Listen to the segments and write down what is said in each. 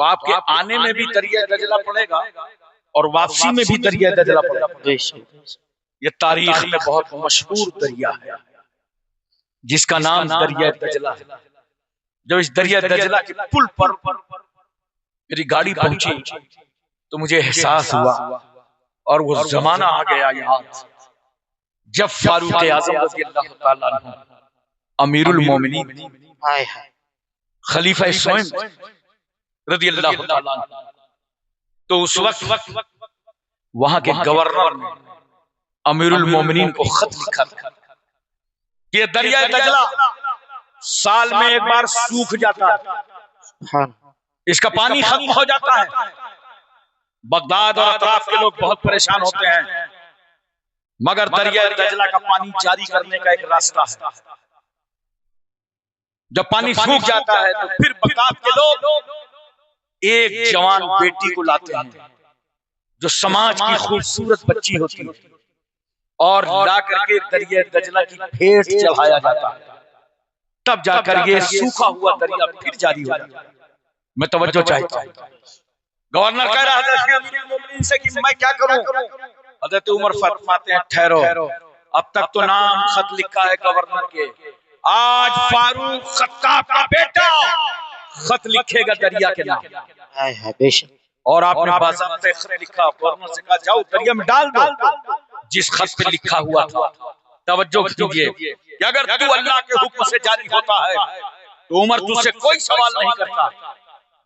तो आपके आने में भी दरिया दजला पड़ेगा और वापसी में भी दरिया दजला पड़ेगा। ये तारीख में बहुत मशहूर दरिया है जिसका नाम दरिया दजला है। जब इस दरिया दजला के पुल पर मेरी गाड़ी पहुंची तो मुझे एहसास हुआ और वो जमाना आ गया याद जब फारूक आज़म रज़ियल्लाहु ताला अन्हु अमीरुल मोमिनीन खलीफा स्वयं रज़ियल्लाहु ताला अन्हु, तो उस वक्त वहां के गवर्नर ने अमीरुल मोमिनीन को खत लिखा कि ये दरिया दजला साल में एक बार सूख जाता है, इसका पानी खत्म हो जाता है। बगदाद और अतराफ के लोग बहुत परेशान होते हैं, मगर दरिया दजला का पानी जारी करने का एक रास्ता है। जब पानी सूख जाता है तो फिर बगदाद के लोग एक जवान बेटी को लाते हैं जो समाज की खूबसूरत बच्ची होती है और ला करके दरिया दजला की भेंट चढ़ाया जाता है, तब जाकर ये सूखा हुआ दरिया फिर जारी हो जाता है। मैं तवज्जो चाहता हूं। गवर्नर कह रहा है अमीरुल मोमिनीन से कि मैं क्या करूं। हजरत उमर फरमाते हैं ठहरो, अब तक तो नाम खत लिखा है गवर्नर के, आज फारूक खत्ताब का बेटा खत लिखेगा दरिया के नाम। और आपने बाज़ाब्ते खत लिखा, गवर्नर से कहा जाओ दरिया में डाल दो जिस खत पे लिखा हुआ था। तवज्जो कीजिए कि अगर तू अल्लाह के हुक्म से जारी होता है तो उमर तुझसे कोई सवाल नहीं करता।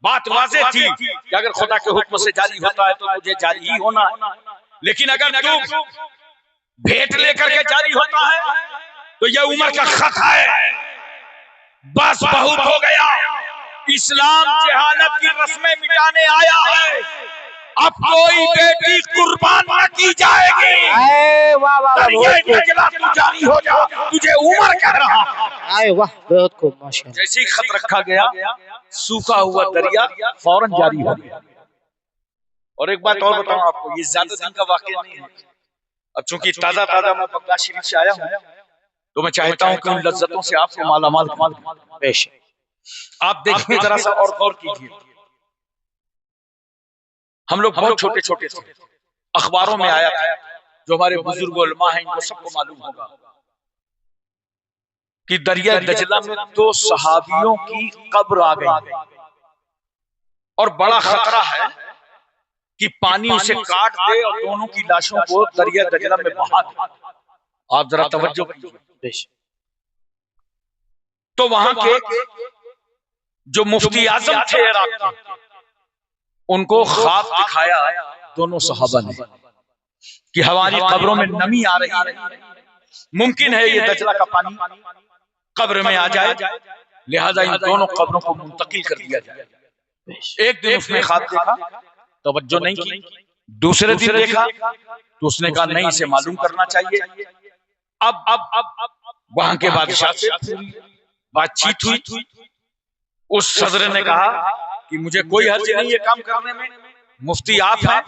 बात वाज़ेह थी कि अगर खुदा के हुक्म से जारी होता है तो तुझे जारी ही होना है, लेकिन अगर तू भेंट लेकर के जारी होता है तो यह उमर का खत है, बस बहुत हो गया। इस्लाम जहालत की रस्में मिटाने आया है, अब कोई बेटी कुर्बान न की जाएगी। तू जारी हो जा, तुझे उमर कह रहा। वाह, बहुत खूब, माशाअल्लाह। जैसे ही खत रखा गया सूखा हुआ दरिया फौरन जारी हो गया। और एक बात और बताऊं आपको, ये ज्यादा दिन का वाकया नहीं है। अब चूंकि ताजा ताजा मैं बगदाद शरीफ से आया हूं तो मैं चाहता हूं कि उन लज्जतों से आपको मालामाल पेश। आप देखिए जरा सा और गौर कीजिए। हम लोग बहुत छोटे छोटे थे, अखबारों में आया था, जो हमारे बुजुर्ग उलमा हैं इनको सबको मालूम होगा कि दरिया दजला में 2 सहाबियों की कब्र आ गई और बड़ा खतरा है कि पानी उसे काट दे और दोनों की लाशों को दरिया दजला में बहा दे। आप जरा तवज्जो कीजिए। तो वहां के जो मुफ्ती आजम थे इराक के, उनको ख्वाब दिखाया दोनों सहाबा ने कि हमारी कब्रों में नमी आ रही है, मुमकिन है ये दजला का पानी कब्र में आ जाए, लिहाजा इन दोनों कब्रों को मुंतकिल कर दिया जाए। एक दिन उसने ख्वाब देखा, तवज्जो नहीं की। दूसरे दिन देखा तो उसने कहा नहीं, इसे मालूम करना चाहिए। अब वहां के बादशाह से बातचीत हुई। उस सदर ने कहा कि मुझे कोई हर्ज नहीं है काम करने में, मुफ्ती आप हैं,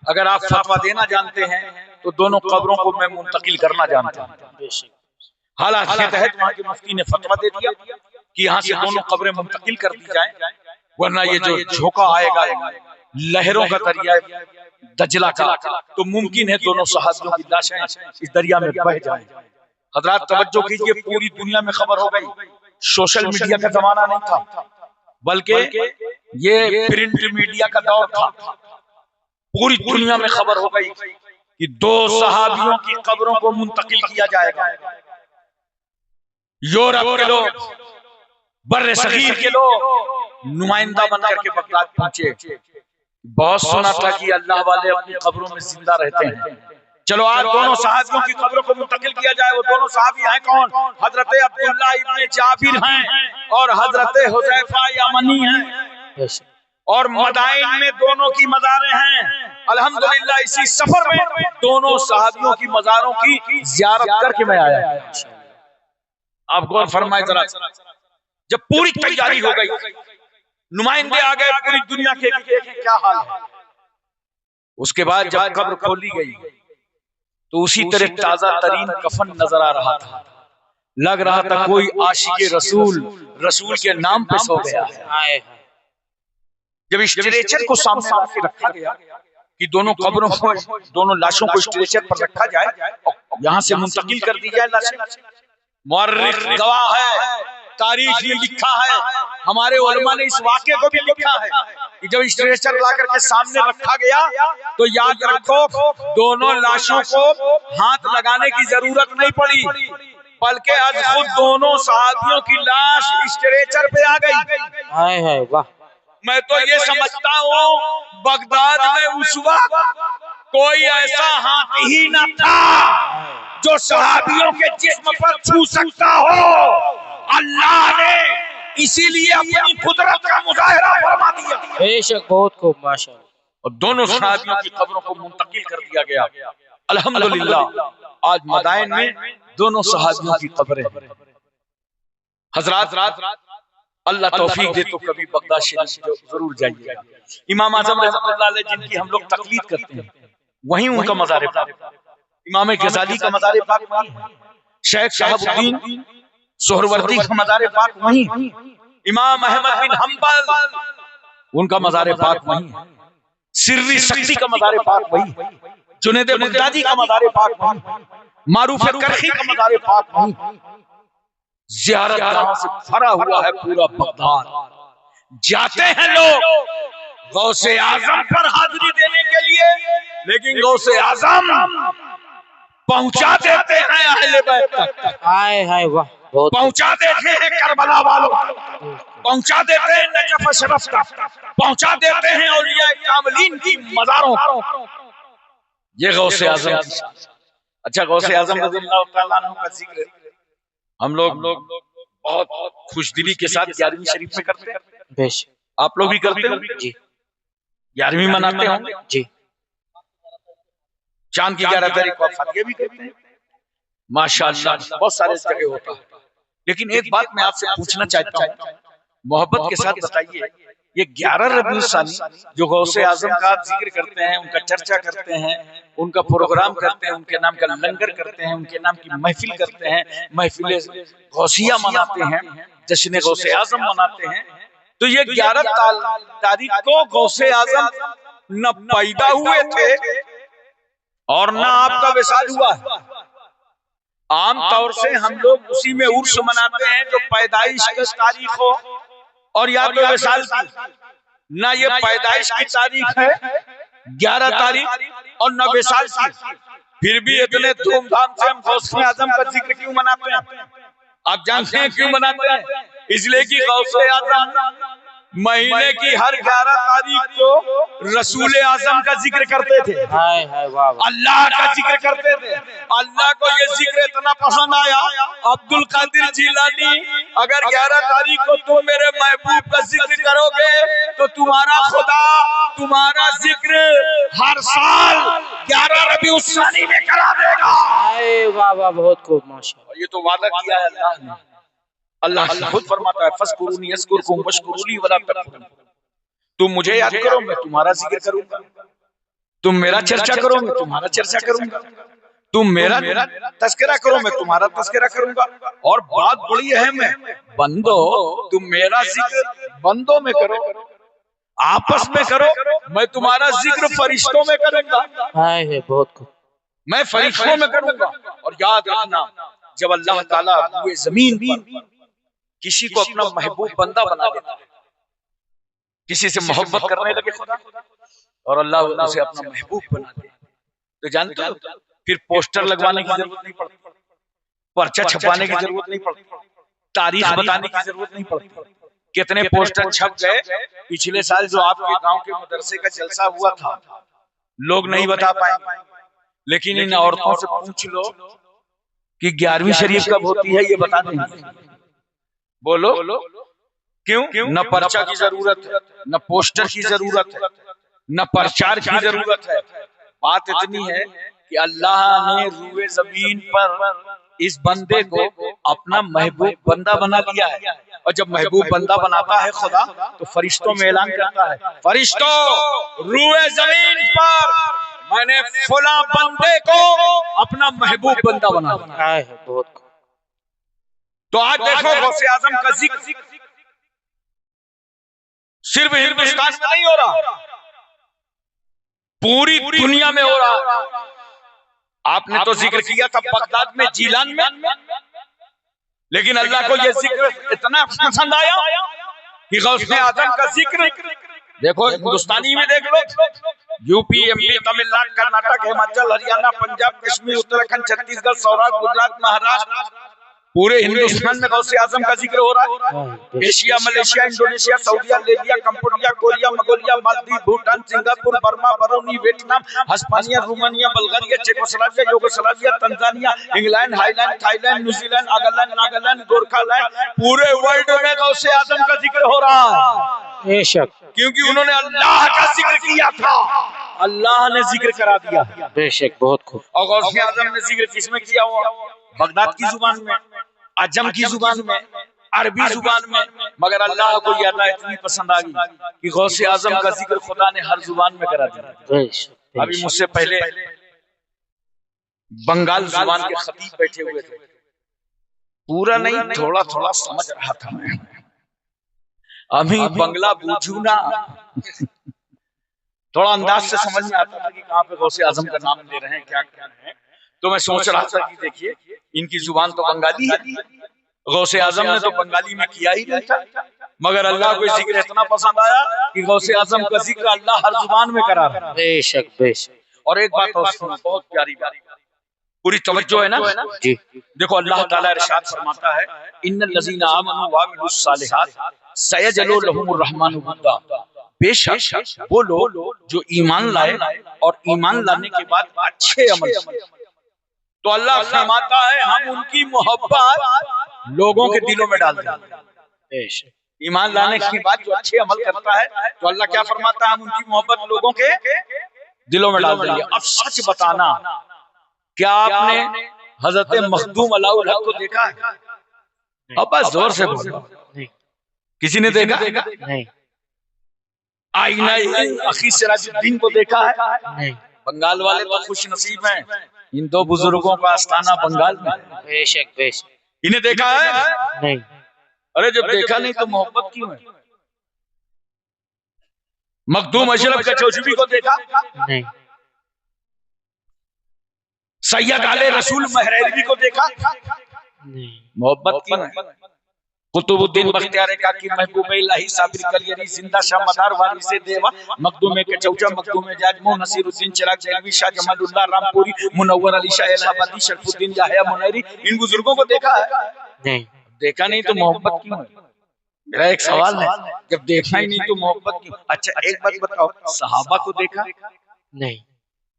अगर आप फतवा देना जानते हैं तो दोनों कब्रों को मैं मुंतकिल करना जानता हूं। हालात के तहत वहां के मुफ्ती ने फतवा दे दिया कि यहाँ से दोनों कब्रें मुंतकिल कर दी जाएं, वरना ये जो झोंका आएगा लहरों का दरिया दजला का, तो मुमकिन है दोनों सहाबियों की लाशें इस दरिया में बह जाएं। हजरात तवज्जो कीजिए, पूरी दुनिया में खबर हो गई। सोशल मीडिया का जमाना नहीं था, बल्कि ये प्रिंट मीडिया का दौर था। पूरी दुनिया में खबर हो गई कि 2 सहाबियों की कब्रों को मुंतकिल किया जाएगा। यूरोप के लोग, बर्रे सगीर के लोग नुमाइंदा बनकर के बगदाद पहुंचे। बहुत सुना था कि अल्लाह वाले अपनी कब्रों में जिंदा रहते हैं, चलो आज दोनों सहाबियों की कब्रों को मुंतकिल किया जाए। वो दोनों सहाबी हैं कौन? हजरत अब्दुल्लाह इब्ने जाबिर हैं और हजरत हुज़ैफा यमनी हैं। और मदाइन में दोनों की मज़ारें हैं। अल्हम्दुलिल्लाह इसी सफर में दोनों सहाबियों की मज़ारों की ज़ियारत करके मैं आया। आप गौर फरमाए जरा, जब पूरी तैयारी हो गई, नुमाइंदे आ गए पूरी दुनिया के, क्या हाल है। उसके बाद जब कब्र खोली गई तो उसी तरह ताजा तरीन कफन नजर आ रहा था। लग रहा था कोई आशिक रसूल के नाम पे सो गया है। जब स्ट्रेचर को सामने लाके रखा गया कि दोनों कब्रों को, दोनों लाशों को स्ट्रेचर पर रखा जाए और यहाँ से मुंतकिल कर दी जाए लाशें। मुअर्रिख गवाह है, तारीख में लिखा है, हमारे उलमा ने इस वाक़े को भी लिखा है कि जब स्ट्रेचर ला करके सामने रखा गया तो याद रखो दोनों लाशों को हाथ लगाने की जरूरत नहीं पड़ी, बल्कि आज खुद दोनों सहाबियों की लाश स्ट्रेचर पे आ गई। हाय हाय वाह। मैं तो ये समझता हूँ बगदाद में उस वक्त कोई ऐसा हाथ ही न था जो सहाबियों के जिस्म पर छू सकता हो। अल्लाह ने इसीलिए अपनी कुदरत का मुजाहिरा फरमा दिया। बेशक बहुत खूब माशाअल्लाह। और दोनों सहाबियों की कब्रों को मुंतकिल कर दिया गया। अल्हम्दुलिल्लाह आज मदाइन में दोनों सहाबियों की कब्रें हैं। हजरात अल्लाह तौफीक दे तो कभी बगदाद शरीफ जरूर जाइएगा। इमाम आजम रहमतुल्लाह अलैह जिनकी हम लोग तकलीद करते हैं वहीं उनका मज़ार पाक, इमाम गजाली का मज़ार पाक वहीं है, शेख शहाबुद्दीन सोहरवर्दी का मज़ार पाक वहीं है, इमाम अहमद बिन हम्बल उनका मज़ार पाक वहीं है, सिर्री शक्ति का मज़ार पाक वहीं है, जुनैद बगदादी का मज़ार पाक वहीं है, मारूफ करखी का मज़ार पाक वहीं है। ज़ियारतगाहों से भरा हुआ है पूरा बगदाद। जाते हैं लोग गौसे आजम पर हाजिरी देने के लिए, लेकिन गौसे आजम पहुंचा देते हैं अहले बैत तक। हाय हाय वाह बहुत। पहुंचा देते हैं करबला वालों, पहुंचा देते हैं नजफ अशरफ तक, पहुंचा देते हैं औलिया कामिलीन की मज़ारों तक। ये गौसे आजम। अच्छा, गौसे आजम रज़ियल्लाहु तआला अन्हु का जिक्र हम लोग बहुत खुशदिली के साथ 11वीं शरीफ में करते हैं। बेशक आप लोग भी करते होंगे जी, 11वीं मनाते होंगे जी। चांद की 11 तारीख को फातिहा भी करते हैं माशाअल्लाह, बहुत सारे जगह होता है। लेकिन एक बात मैं आपसे पूछना चाहता हूँ, मोहब्बत के साथ बताइए, ये 11 रबीउल सानी जो गौसे आजम का आप जिक्र करते हैं, उनका चर्चा करते हैं, उनका प्रोग्राम करते हैं, उनके नाम का लंगर करते हैं, उनके नाम की महफिल करते हैं, महफिल गौसिया मनाते हैं, जश्न गौसे आजम मनाते हैं, तो ये 11 तारीख को गौसे आजम न पैदा हुए थे और न आपका विसाल हुआ है। आम तौर से हम लोग उसी में उर्स मनाते हैं जो पैदाइश की तारीख हो और या तो विसाल की। ना ये पैदाइश की तारीख है 11 तारीख और न विसाल की, फिर भी इतने धूमधाम से हम गौसे आजम का जिक्र क्यों मनाते हैं? आप जानते हैं क्यों मनाते हैं? इसलिए कि गौसे आजम महीने की हर 11 तारीख को रसूल आजम का जिक्र करते थे, हाय हाय वाह वाह। अल्लाह का जिक्र करते थे। अल्लाह को ये जिक्र इतना पसंद आया, अब्दुल कादिर जिलानी अगर 11 तारीख को तुम मेरे महबूब का जिक्र करोगे तो तुम्हारा खुदा तुम्हारा जिक्र हर साल 11 रबीउल सानी में करा देगा। हाय वाह वाह बहुत खूब माशाअल्लाह। ये तो वादा किया है अल्लाह ने। अल्लाह खुद फरमाता है फस्कुरूनी यस्कुरकुम वश्कुरूली वला तकफुरून। तुम मुझे याद करो मैं तुम्हारा जिक्र करूंगा, तुम मेरा चर्चा करो मैं तुम्हारा चर्चा करूंगा, तुम मेरा तस्करा करो मैं तुम्हारा तस्करा करूंगा। और बात बड़ी अहम है, बंदो तुम मेरा जिक्र बंदों में करो, आपस में करो, मैं तुम्हारा जिक्र फरिश्तों में करूंगा। हाय है बहुत खूब। मैं फरिश्तों में करूंगा। और याद रखना, जब अल्लाह ताला पूरे जमीन पर किसी को अपना महबूब बंदा बना देता है, किसी से मोहब्बत करने लगे खुदा और अल्लाह उसे अपना महबूब बना दे, तो जानते हो फिर पोस्टर लगवाने की जरूरत नहीं पड़ती, पर्चा छपवाने की जरूरत नहीं पड़ती, तारीख बताने की जरूरत नहीं पड़ती। कितने पोस्टर छप गए पिछले साल जो आपके गांव के मदरसे का जलसा हुआ था, लोग नहीं बता पाए। लेकिन इन औरतों से पूछ लो कि 11वीं शरीफ कब होती है, ये बता देंगे। बोलो क्यों? न पर्चा की जरूरत है, न पोस्टर की जरूरत है, न प्रचार की जरूरत है। बात इतनी है कि अल्लाह ने रूए जमीन पर इस बंदे को अपना महबूब बंदा बना लिया है। और जब महबूब बंदा बनाता है खुदा तो फरिश्तों में ऐलान करता है, फरिश्तों रूए जमीन पर मैंने फला बंदे को अपना महबूब बंदा बना दिया। हाय है बहुत खूब। तो आज देखो गौसे आजम का जिक्र सिर्फ हिंदुस्तान में नहीं हो रहा, पूरी दुनिया में हो रहा। आपने तो जिक्र किया था बगदाद में, जीलान में, लेकिन अल्लाह को यह जिक्र इतना पसंद आया कि गौसे आजम का जिक्र देखो, हिंदुस्तानी में देख लो, यूपी, एमपी, तमिलनाडु, कर्नाटक, हिमाचल, हरियाणा, पंजाब, कश्मीर, उत्तराखंड, छत्तीसगढ़, सौराष्ट्र, गुजरात, महाराष्ट्र, पूरे हिंदुस्तान में गौसे आजम का जिक्र हो रहा है। Asia, Malaysia, Indonesia, Saudi Arabia, Cambodia, Korea, Mongolia, Maldives, Bhutan, Singapore, Burma, Brunei, Vietnam, Hispania, Romania, Bulgaria, Czechoslovakia, Yugoslavia, Tanzania, England, Highland, Thailand, New Zealand, आगरलैंड, नागालैंड, गोरखालैंड, पूरे वर्ल्ड में गौसे आजम का जिक्र हो रहा है। बेशक, क्योंकि उन्होंने अल्लाह का जिक्र किया था, अल्लाह ने जिक्र करा दिया। बेशक, बहुत खूब। और गौसे आजम ने जिक्र किसमें किया हुआ? बगदाद की जुबान में, अजम की जुबान में, अरबी जुबान में। मगर अल्लाह को यह अल्लाह इतनी पसंद आ गई कि गौसे आजम का जिक्र खुदा ने हर जुबान में करा दिया। अभी मुझसे पहले बंगाल जुबान के खतीब बैठे हुए थे, पूरा नहीं थोड़ा थोड़ा समझ रहा था मैं। अभी बंगला बूझू ना, थोड़ा अंदाज से समझ में आता था कि कहाँ पे गौसे आजम का नाम ले रहे हैं, क्या क्या है। तो मैं सोच रहा था कि देखिए, इनकी जुबान तो बंगाली है, गौसे आजम ने तो बंगाली में किया ही नहीं था, मगर अल्लाह को जिक्र इतना पसंद आया कि गौसे आजम का जिक्र अल्लाह हर जुबान में करा रहा है। बेशक, बेशक। और एक बात और सुनो, बहुत प्यारी बात, पूरी तवज्जो है ना जी। देखो, अल्लाह ताला इरशाद फरमाता है, इन्नल लज़ीना आमनू व अमिलुस सालिहात सयजअलु लहुमुर रहमानु वुद्दा। बेशक वो लोग जो ईमान लाए और ईमान लाने के बाद अच्छे अमल, तो अल्लाह फरमाता है हम उनकी मोहब्बत लोगों के दिलों में डाल देंगे। ईमान लाने के बाद जो अच्छे अमल करता है, तो अल्लाह क्या फरमाता है, हम उनकी मोहब्बत लोगों के दिलों में डाल देंगे। अब सच बताना, क्या आपने हजरत मखदूम अलाउल हक को देखा है? अब बस जोर से बोलो, किसी ने देखा? नहीं। आईना अखी सिराजुद्दीन को देखा है? नहीं। बंगाल वाले तो खुश नसीब हैं, इन दो बुजुर्गों का आस्थाना बंगाल में। बेशक, बेशक। इन्हें देखा है? नहीं। अरे जब देखा नहीं तो मोहब्बत क्यों है? मखदूम अशरफ कचौचुबी को देखा? नहीं। सैयद आले रसूल महरैरवी को देखा? नहीं। मोहब्बत क्यों है? कुतुबुद्दीन बख्तियार काकी, महबूब इलाही, साबिर कलियरी, जिंदा शाह मदार, वारिसे देवा, मखदूम के चौचा, मखदूम जाजमो, नसीरुद्दीन चिराग जलवी, शाह जमालुल्लाह रामपुरी, मुनव्वर अली शाह इलाहाबादी, शरफुद्दीन याहया मुनैरी, इन बुजुर्गों को देखा है? नहीं। देखा नहीं तो मोहब्बत क्यों है? मेरा एक सवाल है, जब देखा ही नहीं तो मोहब्बत क्यों? अच्छा एक बात बताओ, सहाबा को देखा? नहीं।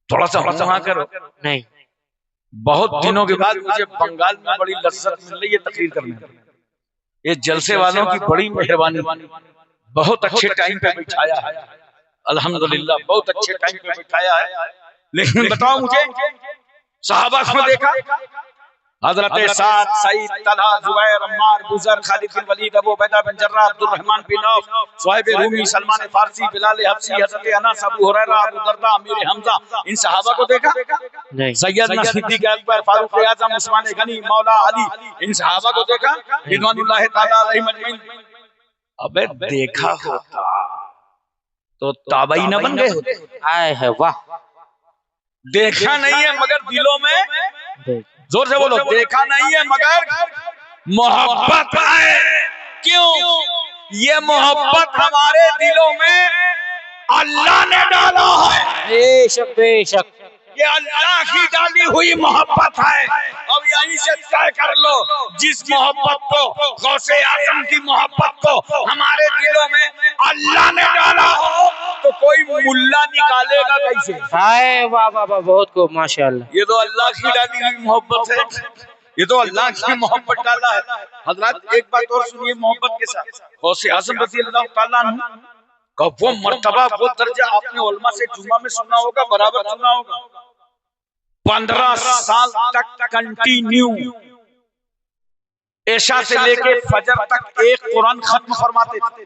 थोड़ा सा वहाँ करो। नहीं। बहुत दिनों के बाद मुझे बंगाल में बड़ी लज्जत मिल रही है तकरीर करने में। ये जलसे वालों की बड़ी मेहरबानी, बहुत अच्छे टाइम पे बिठाया है, अल्हम्दुलिल्लाह बहुत अच्छे टाइम पे बिठाया है। लेकिन बताओ मुझे, सहाबा को देखा? हजरत साद, सईद, तलहा, जुबैर, अम्मार, बुजर, खालिद बिन वलीद, अबू उबैदा बिन जर्राह, अब्दुल रहमान बिन औफ, सुहैब रूमी, सलमान फारसी, बिलाल हबशी, हजरत अनस, अबू हुरैरा, अबू दरदा, अमीर हमजा, इन सहाबा को देखा? नहीं। सैयदना सिद्दीक अकबर, फारूक आजम, उस्मान गनी, मौला अली, इन सहाबा को देखा? रिज़वानुल्लाह ताला अलैहिम अजमईन। अबे देखा होता तो ताबई न बन गए होते। आए है, वाह। देखा नहीं है मगर दिलों में, जोर से बोलो, देखा नहीं है मगर मोहब्बत है। क्यों? ये मोहब्बत हमारे दिलों में अल्लाह ने डाला है। बेशक, बेशक। ये अल्लाह की डाली हुई मोहब्बत है। अब यहीं से तय कर लो, जिस मोहब्बत को, गौसे आजम की मोहब्बत को हमारे दिलों में अल्लाह ने डाला हो, तो कोई मुल्ला निकालेगा कैसे? हाय वाह वाह वाह, बहुत खूब, माशाअल्लाह। ये तो अल्लाह की डाली हुई मोहब्बत है, ये तो अल्लाह की मोहब्बत डाला है। हजरत एक बात और सुनिए मोहब्बत के साथ, गौसे आजम रज़ी अल्लाह तआला अन्हु का वो मर्तबा, वो दर्जा आपने उलमा से जुमा में सुना होगा, बराबर सुना होगा। 15 साल तक कंटिन्यू ऐशा से लेके फजर तक एक कुरान खत्म फरमाते थे।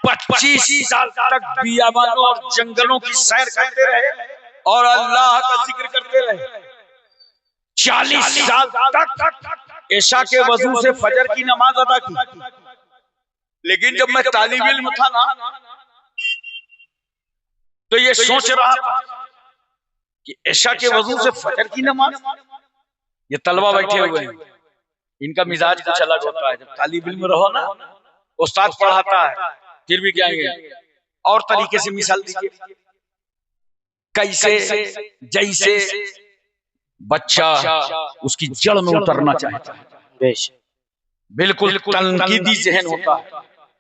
25 साल तक बियाबानों और जंगलों की सैर करते रहे और अल्लाह का जिक्र करते रहे। 40 साल तक ऐशा के वजू से फजर की नमाज अदा की, लेकिन जब मैं तालिब इल्म था ना, तो ये सोच रहा था कि ऐशा के वजू से फजर की नमाज, ये तलबा बैठे हुए हैं, इनका मिजाज कुछ अलग होता है। जब तालिब इल्म रहो ना, उस्ताद पढ़ाता है, फिर भी क्या और तरीके से मिसाल दीजिए, कैसे जैसे बच्चा उसकी जड़ में उतरना चाहता है, बिल्कुल तनकीदी जहन होता है,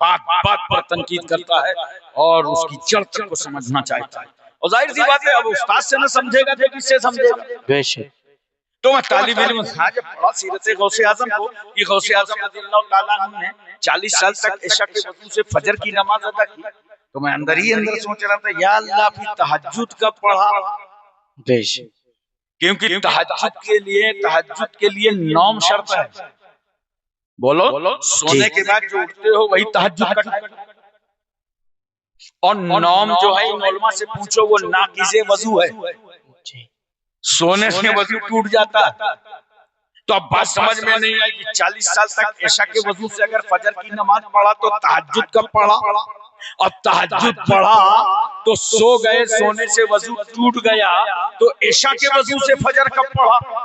बात बात पर तनकीद करता है और उसकी जड़ तक को समझना चाहता है। और जाहिर सी बात है, अब उस्ताद से न समझेगा तो किससे समझेगा। तो मैं तालिब इल्म था, जब पढ़ा सीरत गौसे आजम को कि गौसे आजम रज़ियल्लाहु ताला अन्हु ने 40 साल तक इशा के वजू से फजर की नमाज अदा की, तो मैं अंदर ही अंदर सोच रहा था, या अल्लाह फिर तहज्जुद कब पढ़ा, क्योंकि तहज्जुद के लिए नौम शर्त है। बोलो, सोने के बाद जो उठते हो वही तहज्जुद का टाइम, और नौम जो है उलमा से पूछो वो नाकिज़े वजू है, सोने से वजू टूट जाता। तो अब बात समझ में नहीं आई कि 40 साल तक इशा के वजू से अगर फजर की नमाज पढ़ा तो तहज्जुद कब पढ़ा, अब तहज्जुद पढ़ा तो सो गए, सोने से वजू टूट गया, तो इशा के वजू से फजर कब पढ़ा।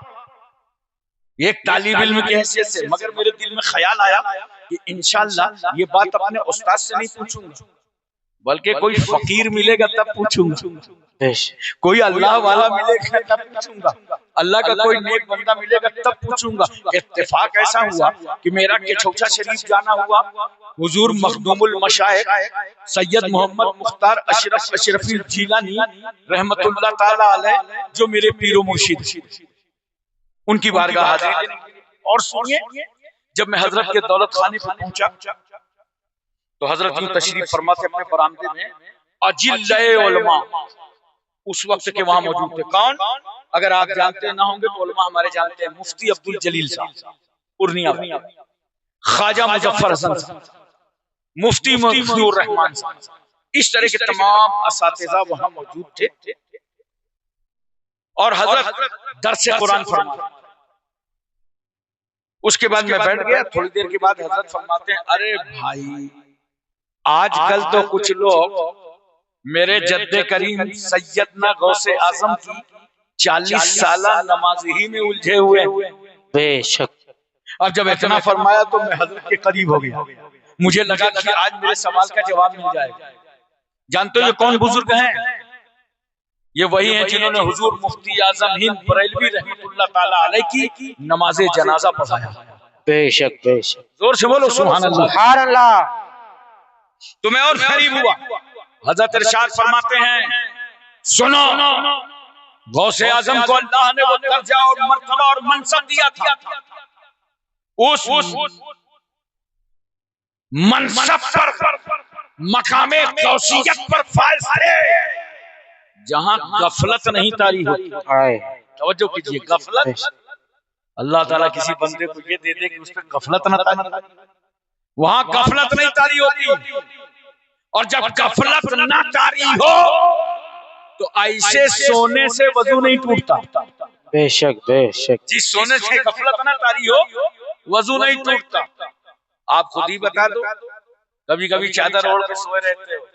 एक तालिब इल्म की हैसियत से मगर मेरे दिल में ख्याल आया कि इंशाअल्लाह ये बात अपने उस्ताद से नहीं पूछूंगा, बल्कि कोई फकीर मिलेगा तब पूछूंगा, कोई अल्लाह वाला मिलेगा तब पूछूंगा, अल्लाह का कोई नेक बंदा मिलेगा तब पूछूंगा। इत्तेफाक ऐसा हुआ कि मेरा केछौछा शरीफ जाना हुआ, हुजूर मखदूमुल मशाइख सैयद मोहम्मद मुख्तार अशरफी जीलानी रहमतुल्लाह ताला अलैह, जो मेरे पीरो मुर्शिद, उनकी बारगाह हाजिर देने। और सुनिए, जब मैं हजरत के दौलत खाने पर पहुंचा तो हजरत यूं तशरीफ फरमाते अपने बरामदे में, अजिल्ले उलमा उस वक्त के वहां मौजूद थे। कौन? अगर आप जानते ना होंगे तो उलमा हमारे जानते हैं, मुफ्ती अब्दुल जलील साहब पूर्णिया, ख्वाजा मुजफ्फर हसन साहब, मुफ्ती मुफ्तीउर रहमान साहब, इस तरह के तमाम असातिज़ा वहां मौजूद थे। और हजरत दर्स कुरान फरमाते। उसके बाद मैं बैठ गया, थोड़ी देर के बाद हजरत फरमाते हैं, अरे भाई आजकल तो कुछ लोग मेरे जद्दे करीम सैयदना गौसे आजम की 40 साला नमाज ही में उलझे हुए हैं। बेशक। अब जब इतना फरमाया तो मैं हजरत के करीब हो गया, मुझे लगा कि आज मेरे सवाल का जवाब मिल जाएगा। जानते हो ये कौन बुजुर्ग हैं? ये वही हैं जिन्होंने हुजूर मुफ्ती आजम हिंद बरेलवी रहमतुल्लाह ताला अलैह की नमाजे जनाजा पढ़ाया। बेशक बेशक, जोर से बोलो सुभान अल्लाह। सुभान अल्लाह। तो मैं और करीब हुआ, हजरत इरशाद फरमाते हैं, सुनो, गौसे आजम को अल्लाह ने वो दर्जा और मर्तबा और मनसब दिया था, उस मनसब पर, मकामे गौसियत पर फाइज थे जहां गफलत नहीं तारी होती। तवज्जो कीजिए, गफलत, अल्लाह ताला किसी बंदे को ये दे दे कि उस पर गफलत न तारी, वहां गफलत नहीं तारी होती। और जब गफलत ना तारी हो तो ऐसे सोने से वजू नहीं टूटता। बेशक बेशक, जिस सोने से गफलत ना तारी हो वजू नहीं टूटता। आप खुद ही बता दो, कभी कभी चादर ओढ़ के सोए रहते हो,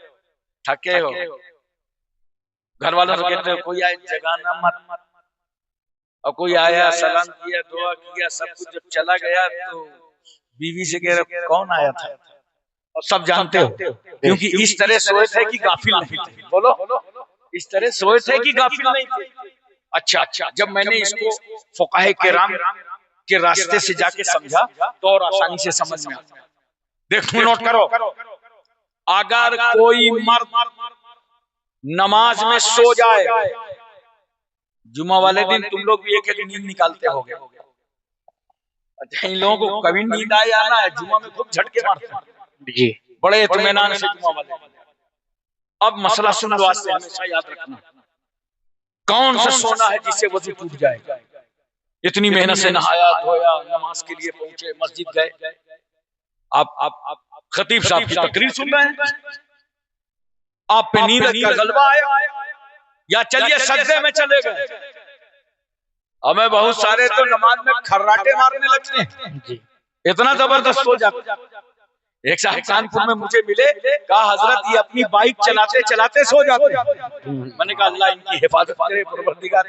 थके हो, घर वालों से कहते हो कोई आए जगाना मत, और कोई आया सलाम किया दुआ किया सब कुछ, जब चला गया तो बीवी से कह रहे कौन आया था, और सब जानते हो, क्योंकि इस तरह सोए थे कि गाफिल नहीं थे। बोलो, इस तरह सोए थे कि गाफिल नहीं थे। अच्छा, जब मैंने इसको फुकाहे किराम के रास्ते से जाके समझा तो और आसानी से समझ में आता। देखो, नोट करो, अगर कोई मर्द नमाज में सो जाए, जुमा वाले दिन तुम लोग भी एक नींद निकालते होगे, अच्छा इन लोगों को कभी नींद आया ना है, जुमा में खूब झटके मारते हैं जी, बड़े इत्मीनान से जुमा वाले। अब मसला सुन लो, आज से हमेशा याद रखना, कौन सा सोना है जिससे वजू टूट जाए। इतनी मेहनत से नहाया धोया, नमाज के लिए पहुंचे, मस्जिद गए, आप खतीब साहब की तकरीर सुन रहे हैं, आप पे नींद का गलबा आया, या चलिए सजदे में चले गए। हमें बहुत सारे तो नमाज में खर्राटे मारने लगते हैं, इतना जबरदस्त हो जाता। एक साहब कानपुर में मुझे मिले, कहा हजरत ये अपनी बाइक चलाते चलाते सो जाते हैं। मैंने कहा अल्लाह इनकी हिफाजत करे, परवरदिगार।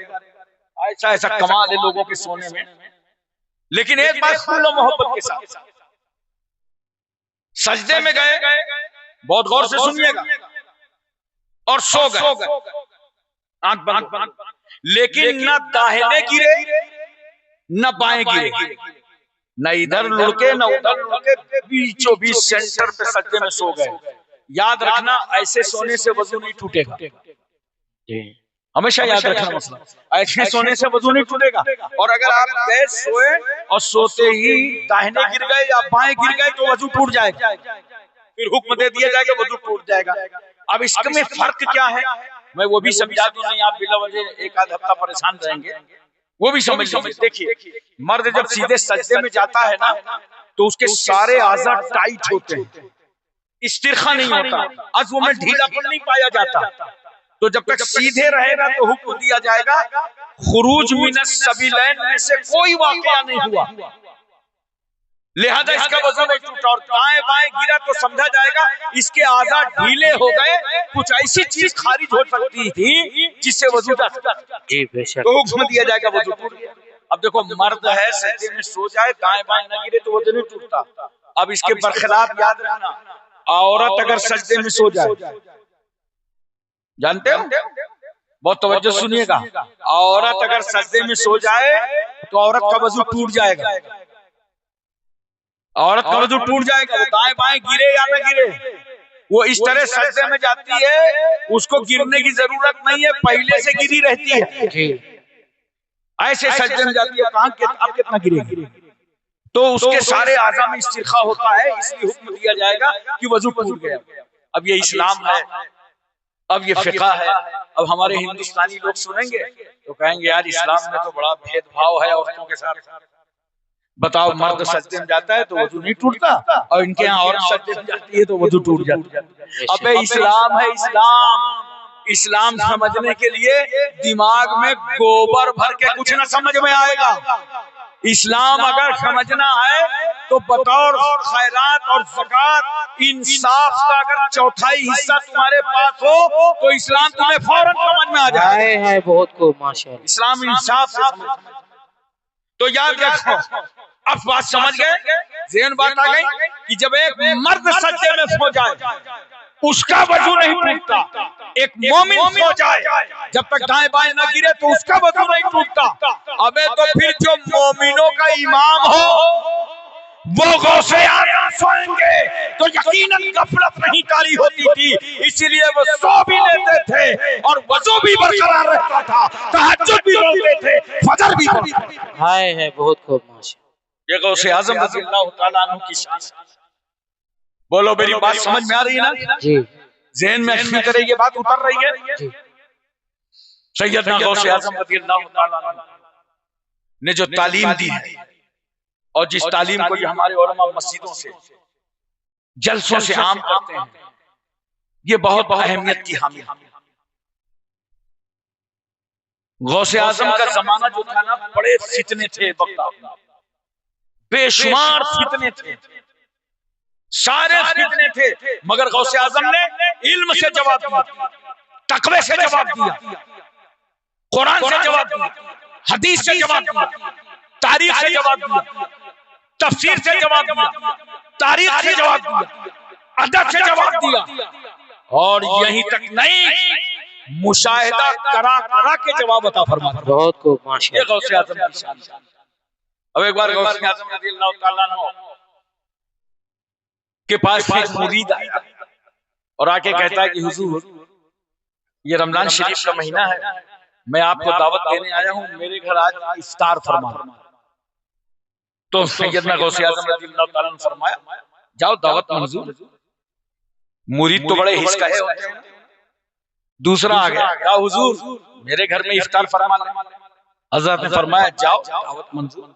ऐसा ऐसा कमाल है लोगों के सोने में। लेकिन एक बात सुन लो मोहब्बत के साथ, सजदे में गए, बहुत गौर से सुनिएगा, और सो गए आंख बंद, लेकिन न दाहिने गिरे न बाएं गिरे, न इधर लुढ़के न उधर लुढ़के, बीचों बीच सेंटर पे सजदे में सो गए। याद रखना ऐसे सोने से वजू नहीं टूटेगा, हमेशा याद रखना मसला, ऐसे सोने से वजू नहीं टूटेगा। और अगर आप गए सोए और सोते ही दाहिने गिर गए या बाएं गिर गए तो वजू टूट जाएगा, फिर हुक्म दे दिया जाएगा वजू टूट जाएगा। अब इसमें फर्क क्या है मैं वो भी समझा दूं, नहीं आप बिला वजह एक आध हफ्ता परेशान रहेंगे, वो भी समझ लीजिए। देखिए मर्द जब सीधे सजदे में जाता है ना तो उसके सारे आज़ा टाइट होते हैं, इस्तिरखा नहीं होता, अज़्व में ढीलापन नहीं पाया जाता। तो जब तक सीधे रहेगा तो हुक्म दिया जाएगा खुरूज मिनस सबीलैन में से कोई वाकया नहीं हुआ, लिहाजा इसका वजन नहीं टूटा। और दाएं बाएं गिरा तो समझा जाएगा इसके आज़ा ढीले हो गए, कुछ ऐसी चीज खारिज हो सकती थी जिससे वजू जा सकता, तो हुक्म दिया जाएगा वजू टूट गया। अब देखो मर्द है सजदे में सो जाए, दाएं बाएं न गिरे तो वजू नहीं टूटता। अब इसके बरखिलाफ याद रखना, औरत अगर सजदे में सो जाए, जानते हो, बहुत तवज्जो सुनिएगा, औरत अगर सजदे में सो जाए तो औरत का वजू टूट जाएगा, औरत का वजू टूट जाएगा। वो दाएं बाएं गिरे या न गिरे, वो इस तरह सजदे में जाती है, उसको गिरने की जरूरत नहीं है, पहले से गिरी रहती है, ऐसे सजदे में जाती है। कहां अब कितना गिरेगी, तो उसके सारे आज़ा में इस्तिरखा होता है, इसलिए हुक्म दिया जाएगा कि वजू टूट गया। अब ये इस्लाम है, अब ये फिक़ह है। अब हमारे हिंदुस्तानी लोग सुनेंगे तो कहेंगे यार इस्लाम में तो बड़ा भेदभाव है औरतों के साथ। बताओ मर्द सजदे में जाता है तो वजू नहीं टूटता, और इनके यहाँ औरत सजदे में जाती है तो वजू टूट जाता है। अबे इस्लाम है इस्लाम, इस्लाम समझने के लिए दिमाग में गोबर भर के कुछ ना समझ में आएगा। इस्लाम अगर समझना है तो बतौर खैरात और ज़कात इंसाफ का अगर चौथाई हिस्सा तुम्हारे पास हो तो इस्लाम तुम्हें फौरन समझ में आ जाए है। बहुत को माशाअल्लाह इस्लाम इंसाफ से समझ। तो याद रखो, अब बात समझ गए, ज़हन बात आ गई कि जब एक मर्द सजदे में सो जाए उसका वजू नहीं टूटता, एक मोमिन सो जाए जब तक दाएं बाएं न गिरे तो उसका वजू नहीं टूटता। अबे तो फिर जो मोमिनों का इमाम हो वो गौसे आज़म सोएंगे तो यकीनन गफलत नहीं तारी होती थी, इसीलिए वो सो भी लेते थे और वजू भी बरकरार रहता था, तहज्जुद भी पढ़ते थे, फजर भी पढ़ते थे। हाय है बहुत खूब माशाअल्लाह, ये गौसे आज़म रज़ियल्लाहु ताला अन्हु की शान। बोलो मेरी बात समझ में आ रही है ना जी, ज़हन में अच्छी तरह ये बात उतर रही है जी। सैयदना गौसे आज़म रज़ियल्लाहु ताला अन्हु ने जो तालीम दी है और जिस तालीम को ये हमारे उलमा मस्जिदों से जलसों से आम करते हैं, ये बहुत अहमियत की हामी है। गौसे आज़म का जमाना जो था ना, बड़े फितने थे वक्त, बेशुमार फितने थे, सारे फितने थे, मगर गौसे आज़म ने इल्म से जवाब दिया, तकवे से जवाब दिया, कुरान से जवाब दिया, हदीस से जवाब दिया, तारीख से जवाब दिया, तफसीर से जवाब दिया, तारीख से जवाब दिया, अदब से जवाब दिया, और यहीं तक नहीं मुशाहिदा करा करा के जवाब अता फरमाया। बहुत को माशाअल्लाह, ये गौसे आज़म की शान। अब एक बार गौसे आज़म रज़ियल्लाहु ताला अन्हु के पास एक मुरीद आया और आके कहता है कि हुजूर ये रमजान शरीफ का महीना है, मैं आपको दावत देने आया हूँ, मेरे घर आज इफ्तार फरमा। तो सैयदना गौसे आज़म रज़ियल्लाहु ताला अन्हु फरमाया जाओ दावत मंजूर। मुरीद तो बड़े हिचकाए होते हैं। दूसरा आ गया, कहा हुजूर मेरे घर में इफ्तार फरमा लें। हज़रत ने फरमाया जाओ दावत मंजूर।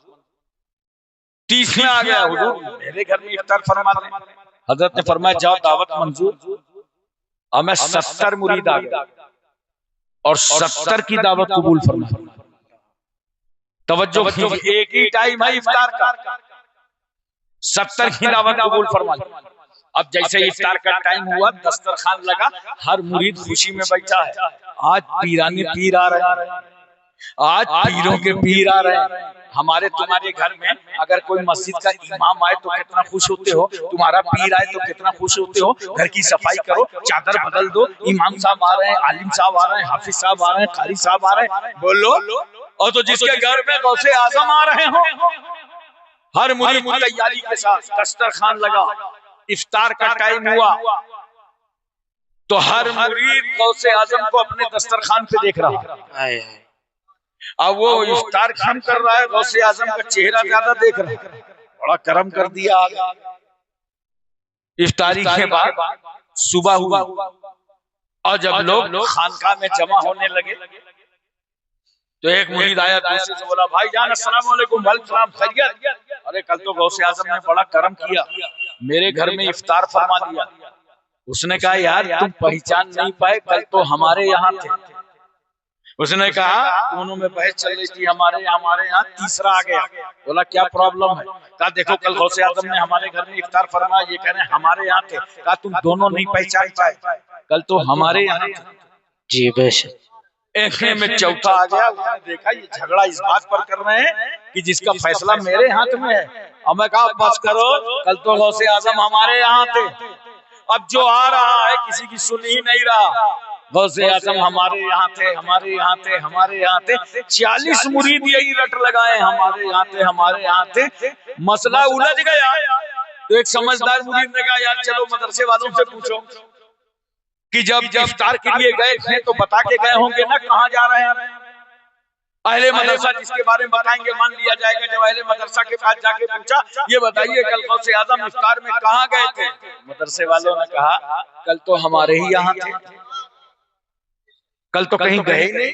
तीसरा आ गया, हुजूर मेरे घर में इफ्तार फरमा लें। हज़रत ने फरमाया जाओ दावत मंजूर। अब मैं 70 मुरीद आ गए और 70 की दावत कबूल फरमा। तवज्जो कीजिए, एक ही टाइम है इफ्तार का, 70 की दावत कबूल फरमा। अब जैसे इफ्तार का टाइम हुआ, दस्तरखान लगा, हर मुरीद खुशी में बैठा है। आज पीरानी पीर आ रहे हैं, आज पीरों के पीर आ रहे हैं। हमारे तुम्हारे घर में अगर कोई मस्जिद का इमाम आए तो कितना खुश होते हो, तुम्हारा पीर आए तो कितना खुश होते हो। घर की सफाई करो, चादर बदल दो, इमाम साहब आ रहे हैं, आलिम साहब आ रहे हैं, हाफिज साहब आ रहे हैं, कारी साहब आ रहे हैं, बोलो। और तो जिसके घर में गौसे आजम आ रहे हो, हर मुरीद तैयारी के साथ दस्तरखान लगा, इफ्तार का टाइम हुआ तो हर मुरीद गौसे आजम को अपने दस्तरखान पे देख रहा है। अब वो इफ्तार खान कर रहा है, गौसे आजम का चेहरा ज्यादा देख रहा है, बड़ा करम कर दिया। इफ्तारी के बाद सुबह हुआ और जब लोग खानका में जमा होने लगे तो एक मुरीद आया, दूसरे से बोला, भाई जान अस्सलाम वालेकुम। वालेकुम खैरियत? अरे कल तो गौसे आजम ने बड़ा करम किया, मेरे घर में इफ्तार फरमा दिया। उसने कहा, यार तुम पहचान नहीं पाए, कल तो हमारे यहाँ थे। उसने कहा, दोनों में बहस चल रही थी, हमारे यहाँ तीसरा आ गया। बोला क्या प्रॉब्लम है? कहा देखो कल गौसे आजम ने हमारे घर में इफ्तार फरमाया, ये कह रहे हैं हमारे यहाँ थे। कहा तुम दोनों नहीं पहचान पाए, कल तो हमारे यहाँ थे। जी बेशक। एक में चौथा आ गया, उसने देखा ये झगड़ा इस बात पर कर रहे हैं कि जिसका फैसला मेरे हाथ में है। अब मैं कहा बस करो, कल तो गौसे आजम हमारे यहाँ थे। अब जो आ रहा है किसी की सुन ही नहीं रहा। गौसे आजम हमारे यहाँ थे, हमारे यहाँ थे, हमारे यहाँ थे। 40 मुरीद यही रट लगाए, हमारे यहाँ थे, हमारे यहाँ थे। मसला उलझ गया तो एक समझदार मुरीद ने कहा, यार चलो मदरसे वालों से पूछो कि जब इफ्तार के लिए गए थे तो बता के गए होंगे ना कहाँ जा रहे हैं। अहले मदरसा जिसके बारे में बताएंगे मान लिया जाएगा। जब अहले मदरसा के पास जाके पूछा, ये बताइए कल गौसे आजम इफ्तार में कहाँ गए थे? मदरसे वालों ने कहा, कल तो हमारे ही यहाँ थे, कल तो कहीं गए नहीं,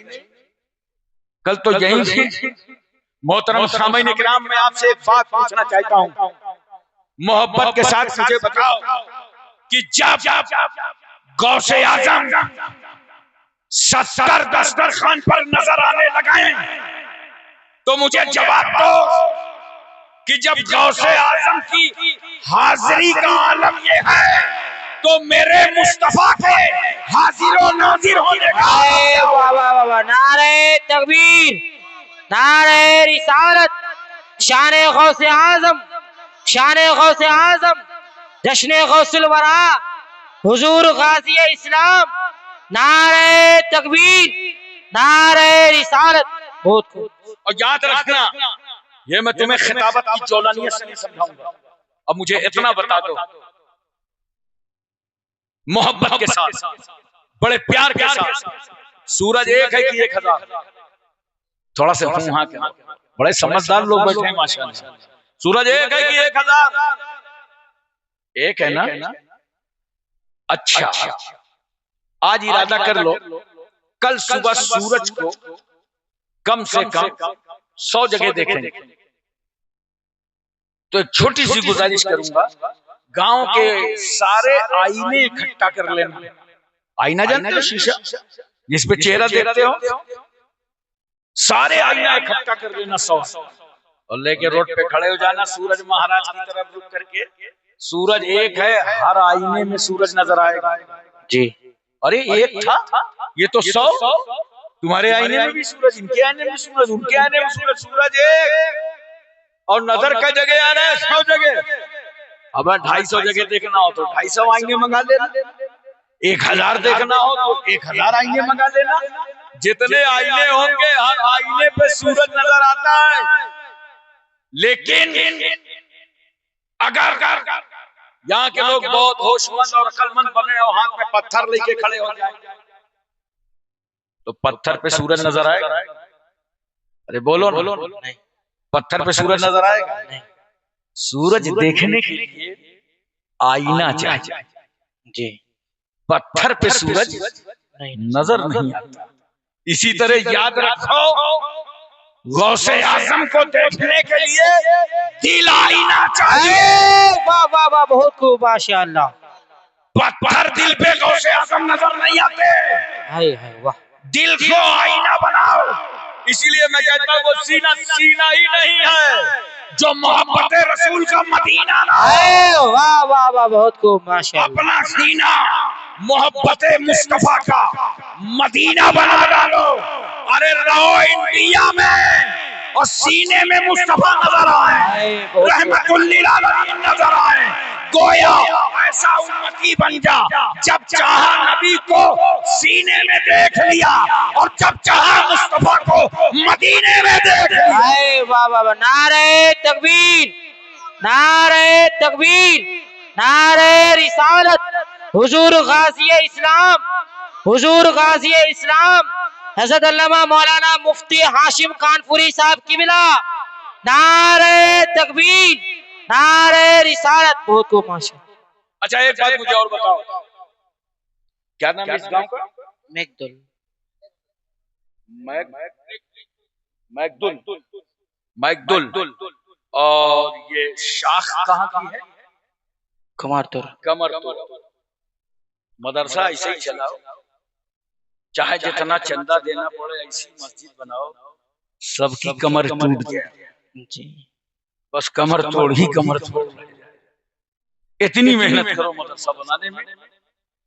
कल तो यहीं थे। मोहतरम सामीन इकराम, मैं आपसे एक बात पूछना चाहता हूँ, मोहब्बत के साथ मुझे बताओ कि जब गौसे आजम 70 दस्तरखान पर नजर आने लगे तो मुझे जवाब दो कि जब गौसे आजम की हाजिरी का आलम ये है तो मेरे मुस्तफा के हाजिर नाजिर होने का। वाह वाह वाह, नारे तकबीर, नारे रिसालत, शान गौसे आजम, शान गौसे आजम, जश्न गौसुल वरा, हुजूर गाजी इस्लाम, नारे तकबीर, नारे रिसालत। बहुत खूब। और याद रखना, ये मैं तुम्हें खिताबत की जौलानियत से नहीं समझाऊंगा। अब मुझे इतना बता दो, मोहब्बत के साथ, बड़े प्यार के साथ, सूरज एक है कि 1000? थोड़ा सा हाँ के बड़े समझदार लोग बैठे हैं माशाअल्लाह। सूरज एक है कि 1000? एक है ना? अच्छा, आज इरादा कर लो, कल सुबह सूरज को कम से कम 100 जगह देखेंगे। तो एक छोटी सी गुजारिश करूंगा, गांव के सारे आईने इकट्ठा कर लेना। आईना जानते हो, शीशा जिसपे चेहरा देखते हो, सारे आईना इकट्ठा कर लेना 100 और लेके रोड पे खड़े हो जाना सूरज महाराज की तरफ रुक करके। सूरज एक है, हर आईने में सूरज नजर आएगा जी। अरे एक था, ये तो 100। तुम्हारे आईने में भी सूरज, इनके आईने में सूरज, उनके आईने में सूरज, सूरज एक। और नजर का जगह आ रहा है 100 जगह। अब 250 जगह देखना हो तो 250 आईने मंगा लेना, 1000 देखना हो तो 1000 आईने मंगा लेना। जितने आईने होंगे हर आईने पे सूरज नजर आता है। लेकिन अगर यहाँ के लोग बहुत होशमंद और अक्लमंद बने और हाथ में पत्थर लेके खड़े हो जाए तो पत्थर पे सूरज नजर आएगा? अरे बोलो ना, पत्थर पे सूरज नजर आएगा? सूरज देखने के लिए आईना चाहिए जी, पत्थर पे सूरज नजर नहीं आता। इसी तरह याद रखो, गौसे आजम को देखने के लिए दिल आईना चाहिए। वाह वाह वाह, बहुत खूब, माशाअल्लाह। पत्थर दिल पे गौसे आजम नजर नहीं आते। हाय हाय वाह, दिल को आईना बनाओ। इसीलिए मैं कहता हूँ वो सीना सीना ही नहीं है, जो मोहब्बत रसूल का मदीना ना हो। अरे वाह वाह वाह, बहुत खूब माशाअल्लाह। अपना सीना मोहब्बत मुस्तफा का मदीना बना डालो। अरे रहो इंडिया में और सीने में मुस्तफा नजर आए, रहमतुल्लिल आलमीन नजर आए। गोया ऐसा उम्मती बन जा, जब चाहा नबी को सीने में देख लिया और जब चाहा मुस्तफा को मदीने में देख लिया। अरे वाह वाह वाह, नारे तकबीर, नारे तकबीर, नारे रिसालत, हुजूर गाज़ी इस्लाम, हुजूर गाज़ी इस्लाम हज़रत अल्लामा मौलाना मुफ्ती हाशिम कानपुरी साहब की बिला। नारे तकबीर, नारे रिसालत, बहुत खूब माशाअल्लाह। अच्छा एक बात मुझे और बताओ, क्या नाम है इस गांव का? मैकदुल, मैकदुल, मैकदुल। और ये शाख कहाँ की है? कमरतुर। कमरतुर। मदरसा ऐसे ही चलाओ, चाहे जितना चंदा देना पड़े, ऐसी मस्जिद बनाओ, सबकी कमर टूट जाए जी, बस कमर तोड़ ही कमर तोड़। इतनी मेहनत करो मदरसा बनाने में,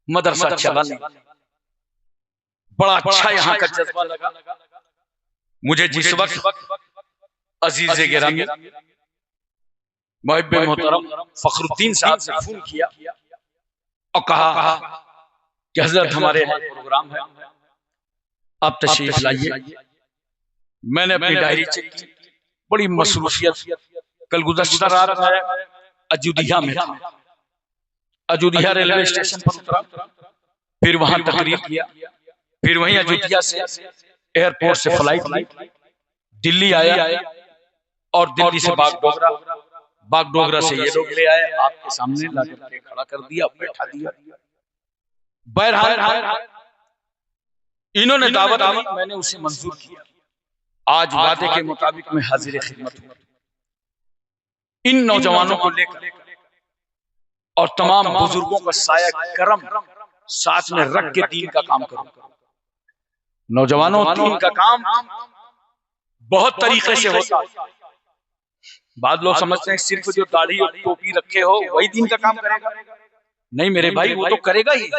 मदरसा चला नहीं। बड़ा अच्छा यहाँ का जज्बा लगा मुझे जिस वक्त अजीज गिरामी मुहिब मोहतरम फखरुद्दीन साहब ने फोन किया और कहा कि हजरत हमारे यहाँ प्रोग्राम है, आप तशरीफ लाइए। मैंने अपनी डायरी चेक की, बड़ी मसरूफियत। कल गुज़श्ता रात में अयोध्या में था, अयोध्या रेलवे स्टेशन पर उतरा, फिर वहां तकरीर किया, फिर वहीं अयोध्या से एयरपोर्ट से फ्लाइट ली, दिल्ली आया और दिल्ली से बागडोगरा, बागडोगरा से ये लोग ले आए, आपके सामने ला करके खड़ा कर दिया, बैठा दिया। बहरहाल इन्होंने दावत दी, मैंने उसे मंजूर किया। आज वादे के मुताबिक मैं हाजिर खिदमत हूं। इन नौजवानों को लेकर और तमाम बुजुर्गों का साया करम साथ में रख के दीन का काम करो। नौजवानों, दीन का काम बहुत तरीके से होता है। बाद लोग समझते हैं सिर्फ जो दाढ़ी और टोपी रखे हो वही दीन का काम करेगा। नहीं मेरे भाई, वो तो करेगा ही।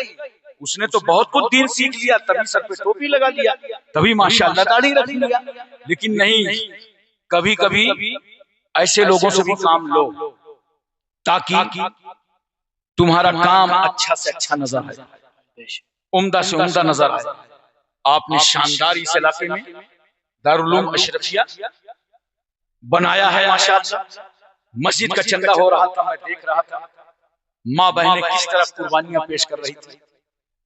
उसने तो बहुत कुछ दीन सीख लिया, तभी सर पे टोपी लगा लिया, तभी माशाअल्लाह दाढ़ी रख लिया। लेकिन नहीं, कभी कभी ऐसे लोगों से भी काम लो ताकि तुम्हारा काम अच्छा से अच्छा नजर आए, उम्दा से उम्दा नजर आए। आपने शानदार इस इलाके में दारुल उलूम अशरफिया बनाया है माशाअल्लाह। मस्जिद का चंदा हो रहा था, मैं देख रहा था माँ बहनें किस तरह कुर्बानियां पेश कर रही थी,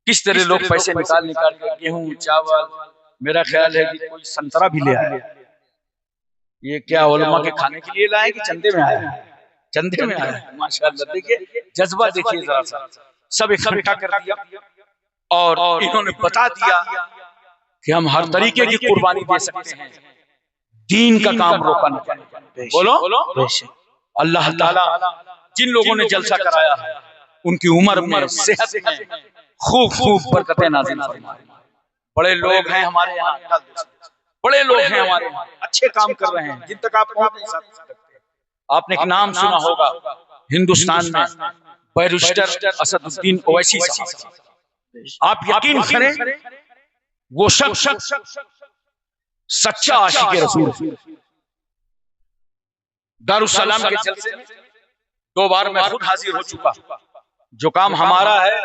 किस तरह लोग पैसे निकाल निकाल के गेहूं चावल, मेरा ख्याल है कि कोई संतरा भी ले आया। ये क्या उलमा के खाने के लिए लाए कि चंदे में आया? चंदे में आया। माशाअल्लाह, देखिए जज्बा, देखिए जरा सा, सब इकट्ठा कर दिया और इन्होंने बता दिया कि हम हर तरीके की कुर्बानी दे सकते हैं, दीन का काम रोका नहीं जाए। बोलो अल्लाह ताला जिन लोगों ने जलसा कराया है उनकी उम्र में, सेहत में खूब खूब बरकतें नाज़िल फरमाए। बड़े लोग हैं हमारे यहाँ, बड़े लोग हैं हमारे यहाँ, अच्छे काम कर रहे हैं जिन तक आप पहुंच नहीं सकते। आपने एक नाम सुना होगा हिंदुस्तान में, बैरिस्टर असदुद्दीन ओवैसी साहब। आप यकीन करें वो शख्स सच्चा आशिक रसूल। दारुस्सलाम के जलसे में 2 बार मैं खुद हाजिर हो चुका। जो काम हमारा है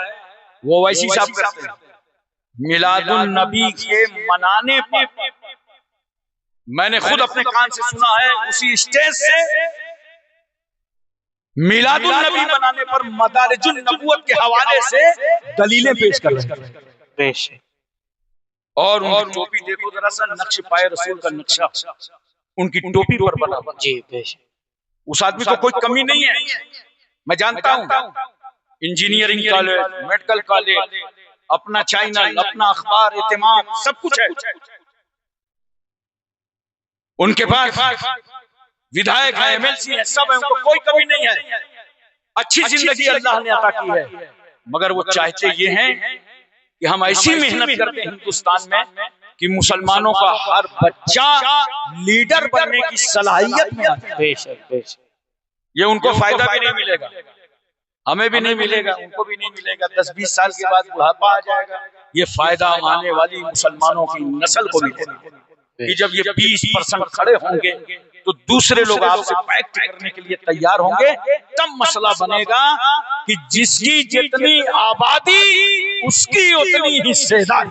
वो वैसी साहब करते हैं। मिलादुन नबी के मनाने पर मैंने खुद अपने कान से सुना है, उसी स्टेज से मिलादुन नबी मनाने पर मदारिजुन नबुव्वत के हवाले से दलीलें पेश कर रहे हैं। और उनकी टोपी देखो जरा सा, नक्श पाए रसूल का नक्शा उनकी टोपी पर बना जी। उस आदमी को कोई कमी नहीं है, मैं जानता हूँ। इंजीनियरिंग कॉलेज, मेडिकल कॉलेज, अपना चैनल, अपना अखबार, इत्तेमाद, सब कुछ है उनके पास। विधायक है, एमएलसी है, सब है, उनको कोई कमी नहीं है। अच्छी जिंदगी अल्लाह ने अता की है, मगर वो चाहते ये हैं कि हम ऐसी मेहनत करते हैं हिंदुस्तान में कि मुसलमानों का हर बच्चा लीडर बनने की सलाहियत में आ जाए। बेशक बेशक। ये उनको फायदा भी नहीं मिलेगा, हमें भी नहीं मिलेगा, उनको भी नहीं मिलेगा। 10-20 साल के बाद बुढ़ापा आ जाएगा। ये फायदा आने वाली मुसलमानों की नस्ल को मिलेगा कि जब ये 20% खड़े होंगे तो दूसरे लोग आपसे पैक्ट करने के लिए तैयार होंगे। तब मसला बनेगा कि जिसकी जितनी आबादी उसकी उतनी हिस्सेदारी।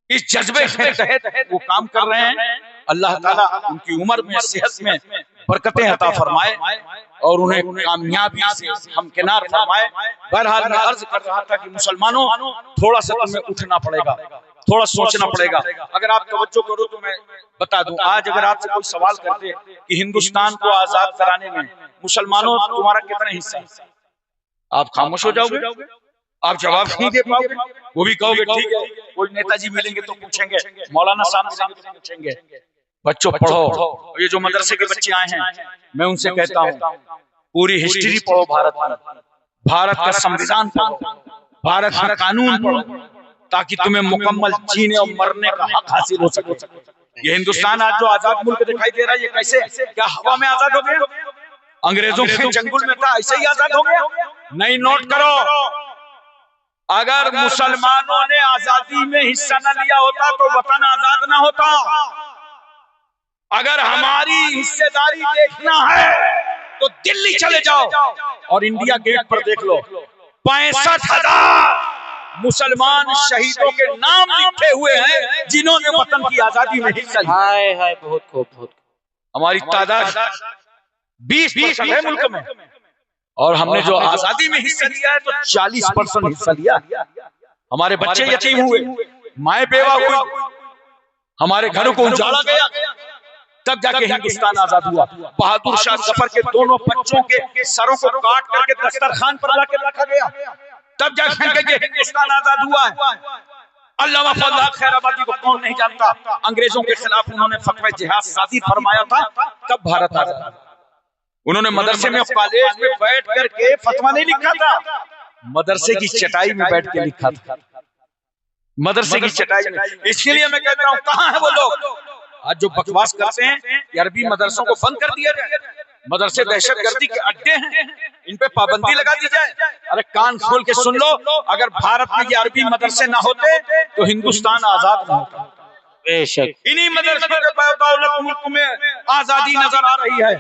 इस जज्बे के तहत वो काम कर रहे हैं। अल्लाह ताला उनकी उम्र में, सेहत में बरकतें अता फरमाए और उन्हें कामयाबी से हमकिनार फरमाए। बहरहाल मैं अर्ज कर रहा था कि मुसलमानों, थोड़ा सा तुम्हें उठना पड़ेगा, थोड़ा सोचना पड़ेगा। अगर आप तवज्जो करो तो मैं बता दूं, आज अगर आपसे कोई सवाल करते कि हिंदुस्तान को आजाद कराने में मुसलमानों तुम्हारा कितना हिस्सा है, आप खामोश हो जाओगे, आप जवाब नहीं दे पाओगे। वो भी कहोगे ठीक है, कोई नेताजी मिलेंगे तो पूछेंगे, मौलाना साहब मिलेंगे तो पूछेंगे। बच्चों पढ़ो, ये जो मदरसे के बच्चे आए हैं मैं उनसे कहता हूँ पूरी हिस्ट्री पढ़ो भारत की, भारत का संविधान पढ़ो, भारत का कानून पढ़ो, ताकि तुम्हें मुकम्मल जीने और मरने का हक हासिल हो सके। ये हिंदुस्तान आज जो आजाद मुल्क दिखाई दे रहा है, ये कैसे, क्या हवा में आजाद हो गया? अंग्रेजों के चंगुल में था, ऐसे ही आजाद हो गया? नहीं, नोट करो, अगर मुसलमानों ने आजादी में हिस्सा न लिया होता तो वतन आजाद ना होता। अगर हमारी हिस्सेदारी देखना है तो दिल्ली चले जाओ और इंडिया गेट पर देख लो, 65,000 मुसलमान शहीदों के नाम लिखे हुए हैं जिन्होंने वतन की आजादी में हिस्सा लिया। हाय हाय, बहुत खूब, बहुत। हमारी तादाद 20% है मुल्क में, और हमने जो आजादी में हिस्सा लिया है तो 40% हिस्सा लिया। हमारे बच्चे यतीम हुए, माए बेवा हुई, हमारे घरों को उजाड़ा गया, तब जाके हिंदुस्तान आजाद हुआ। बहादुर शाह जफर के दोनों बच्चों के सरों को काट करके दस्तरखान पर लाके रखा गया, तब जाके हिंदुस्तान आजाद हुआ है। अल्लामा फजल खैराबादी को कौन नहीं जानता? अंग्रेजों के खिलाफ उन्होंने फतवा जिहाद सादी फरमाया था, तब भारत आजाद। उन्होंने मदरसे में, कॉलेज में बैठ करके फतवा नहीं लिखा था, मदरसे की चटाई में बैठ के लिखा था, मदरसे की चटाई में। इसलिए मैं कहता हूँ, कहाँ है वो लोग आज जो बकवास करते हैं कि अरबी मदरसों को बंद कर दिया जाए, मदरसे दहशतगर्दी के अड्डे हैं, इन पे पाबंदी लगा दी जाए। अरे कान खोल के सुन लो, अगर भारत में ये अरबी मदरसे ना होते तो हिंदुस्तान आजाद न होता। बेशक इन्हीं मदरसों के बदौलत मुल्क में आजादी नजर आ रही है।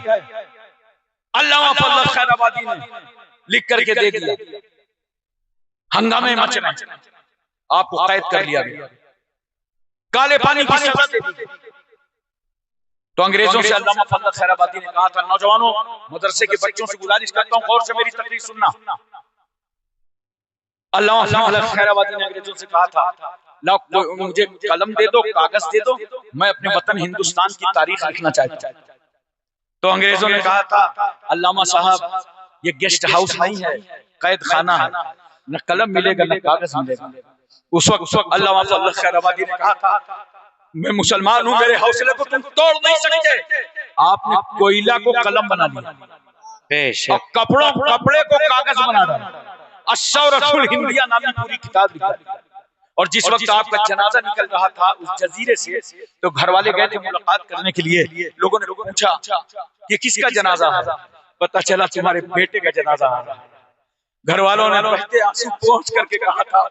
अल्लामा फजल खैराबादी ने लिख करके दे दिया, हंगामे मच रहे, आपको कैद कर लिया गया, काले पानी की सजा दे दी। तो अंग्रेजों से अल्लामा फजल खैराबादी ने कहा था, नौजवानों, मदरसे के बच्चों से गुजारिश करता हूं, गौर से मेरी तकरीर सुनना। अल्लामा फजल खैराबादी ने अंग्रेजों से कहा था, लो मुझे कलम दे दो, कागज दे दो, मैं अपने वतन हिंदुस्तान की तारीख लिखना चाहता हूं। तो अंग्रेजों ने कहा था, अल्लामा साहब ये गेस्ट हाउस नहीं है, कैद खाना है, न कलम मिलेगा न कागज मिलेगा। उस वक्त अल्लामा फजल खैराबादी ने कहा था, मैं मुसलमान हूं, मेरे हौसले को तुम तोड़ नहीं सकते। आपने कोयला को कलम बना दिया और कपड़े को कागज बना दिया। अश्शौरतुल हिंदिया नामी पूरी किताब लिखी। और जिस वक्त आपका जनाजा निकल रहा था उस जजीरे से, तो घर वाले गए थे मुलाकात करने के लिए। लोगों ने पूछा कि किसका जनाजा है? पता चला तुम्हारे बेटे का जनाजा है। घर वालों ने बहते आंसू पहुंच करके कहा था,